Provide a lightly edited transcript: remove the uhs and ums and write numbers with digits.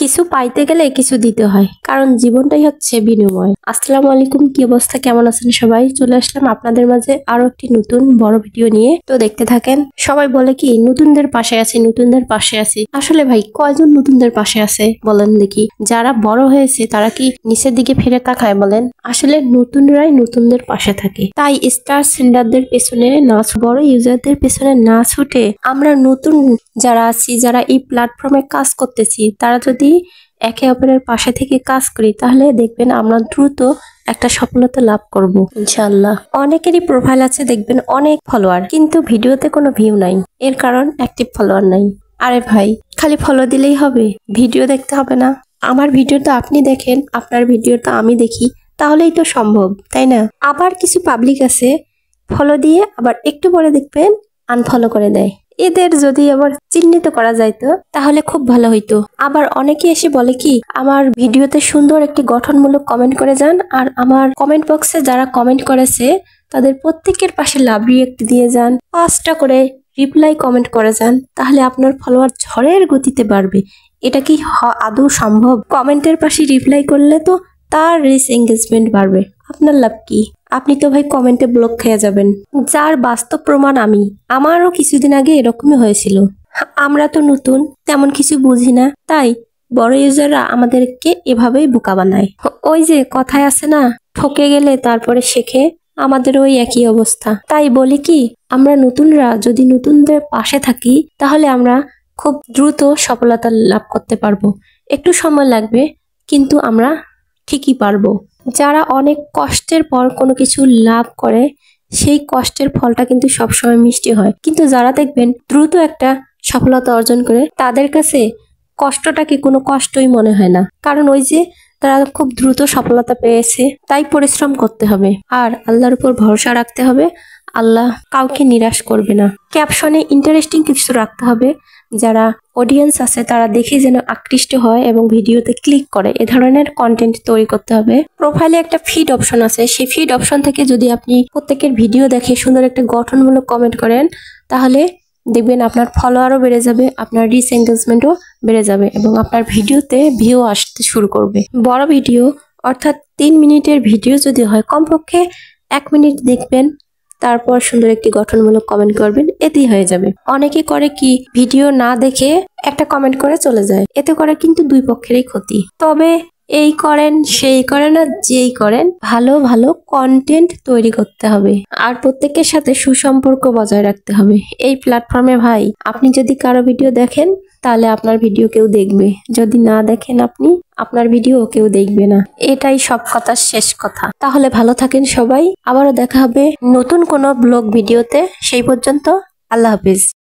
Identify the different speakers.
Speaker 1: কিছু পাইতে গেলে কিছু দিতে হয়, কারণ জীবনটাই হচ্ছে বিনিময়। আসসালামু আলাইকুম, কি অবস্থা, কেমন আছেন সবাই? চলে আসলাম আপনাদের মাঝে আরো একটি নতুন বড় ভিডিও নিয়ে। তো দেখতে থাকেন। সবাই বলে কি নতুনদের পাশে আছি, নতুনদের পাশে আছি। আসলে ভাই কয়জন নতুনদের পাশে আছে বলেন দেখি? যারা বড় হয়েছে তারা কি নিচের দিকে ফিরে তাকায় বলেন? আসলে নতুনরাই নতুনদের পাশে থাকে। তাই স্টার সেন্ডারদের পেছনে না, বড় ইউজারদের পেছনে না ছুটে আমরা নতুন যারা আছি, যারা এই প্ল্যাটফর্মে কাজ করতেছি, তারা যদি একে অপরের পাশে থেকে কাজ করি তাহলে দেখবেন আমরা দ্রুত একটা সফলতা লাভ করব ইনশাআল্লাহ। অনেকেরই প্রোফাইল আছে, দেখবেন অনেক ফলোয়ার, কিন্তু ভিডিওতে কোনো ভিউ নাই। এর কারণ অ্যাক্টিভ ফলোয়ার নাই। আরে ভাই, খালি ফলো দিলেই হবে? ভিডিও দেখতে হবে না? আমার ভিডিও তো আপনি দেখেন, আপনার ভিডিও তো আমি দেখি, তাহলেই তো সম্ভব, তাই না? আবার কিছু পাবলিক আছে ফলো দিয়ে আবার একটু পরে দেখবেন আনফলো করে দেয়। এদের যদি আবার চিহ্নিত করা যাইতো তাহলে খুব ভালো হইতো। আবার অনেকে এসে বলে কি আমার ভিডিওতে সুন্দর একটি গঠনমূলক কমেন্ট করে যান, আর আমার কমেন্ট বক্সে যারা কমেন্ট করেছে তাদের প্রত্যেকের পাশে লাভ রিয়েক্ট দিয়ে যান, 5টা করে রিপ্লাই কমেন্ট করে যান, তাহলে আপনার ফলোয়ার ঝড়ের গতিতে বাড়বে। এটা কি আদৌ সম্ভব? কমেন্টের পাশে রিপ্লাই করলে তো তার রিচ এঙ্গেজমেন্ট বাড়বে, আপনার লাভ কি? আপনি তো ভাই কমেন্টে ব্লক খেয়ে যাবেন, যার বাস্তব প্রমাণ আমি। আমারও কিছুদিন আগে এরকমই হয়েছিল। আমরা তো নতুন, তেমন কিছু বুঝি না, তাই বড় ইউজাররা আমাদেরকে এভাবেই বোকা বানায়। ওই যে কথায় আছে না, ঠকে গেলে তারপরে শেখে, আমাদের ওই একই অবস্থা। তাই বলি কি, আমরা নতুনরা যদি নতুনদের পাশে থাকি তাহলে আমরা খুব দ্রুত সফলতা লাভ করতে পারবো। একটু সময় লাগবে, কিন্তু আমরা ঠিকই পারবো। যারা অনেক কষ্টের পর কোনো কিছু লাভ করে সেই কষ্টের ফলটা কিন্তু সবসময় মিষ্টি হয়, কিন্তু যারা দেখবেন দ্রুত একটা সফলতা অর্জন করে তাদের কাছে কষ্টটাকে কোনো কষ্টই মনে হয় না, কারণ ওই যে তারা খুব দ্রুত সফলতা পেয়েছে। তাই পরিশ্রম করতে হবে আর আল্লাহর উপর ভরসা রাখতে হবে। আল্লাহ কাউকে নিরাশ করবে না। ক্যাপশনে ইন্টারেস্টিং কিছু রাখতে হবে, যারা অডিয়েন্স আছে তারা দেখে যেন আকৃষ্ট হয় এবং ভিডিওতে ক্লিক করে। এ ধরনের কন্টেন্ট তৈরি করতে হবে। প্রোফাইলে একটা ফিড অপশন আছে, সেই ফিড অপশন থেকে যদি আপনি প্রত্যেকের ভিডিও দেখে সুন্দর একটা গঠনমূলক কমেন্ট করেন তাহলে দেখবেন আপনার ফলোয়ারও বেড়ে যাবে, আপনার রিচ এঙ্গেজমেন্টও বেড়ে যাবে এবং আপনার ভিডিওতে ভিউ আসতে শুরু করবে। বড় ভিডিও অর্থাৎ 3 মিনিটের ভিডিও যদি হয়, কমপক্ষে 1 মিনিট দেখবেন, তারপর সুন্দর একটি গঠনমূলক কমেন্ট করবেন, এতেই হয়ে যাবে। অনেকে করে কি ভিডিও না দেখে একটা কমেন্ট করে চলে যায়, এতে করে কিন্তু দুই পক্ষেরই ক্ষতি। তবে এই করেন সেই করেন আর যেই করেন, ভালো ভালো কন্টেন্ট তৈরি করতে হবে আর প্রত্যেকের সাথে সুসম্পর্ক বজায় রাখতে হবে। এই প্ল্যাটফর্মে ভাই আপনি যদি কারো ভিডিও দেখেন তাহলে আপনার ভিডিও কেউ দেখবে, যদি না দেখেন আপনি, আপনার ভিডিও কেউ দেখবে না। এটাই সব কথার শেষ কথা। তাহলে ভালো থাকেন সবাই, আবারও দেখা হবে নতুন কোনো ব্লগ ভিডিওতে। সেই পর্যন্ত আল্লাহ হাফিজ।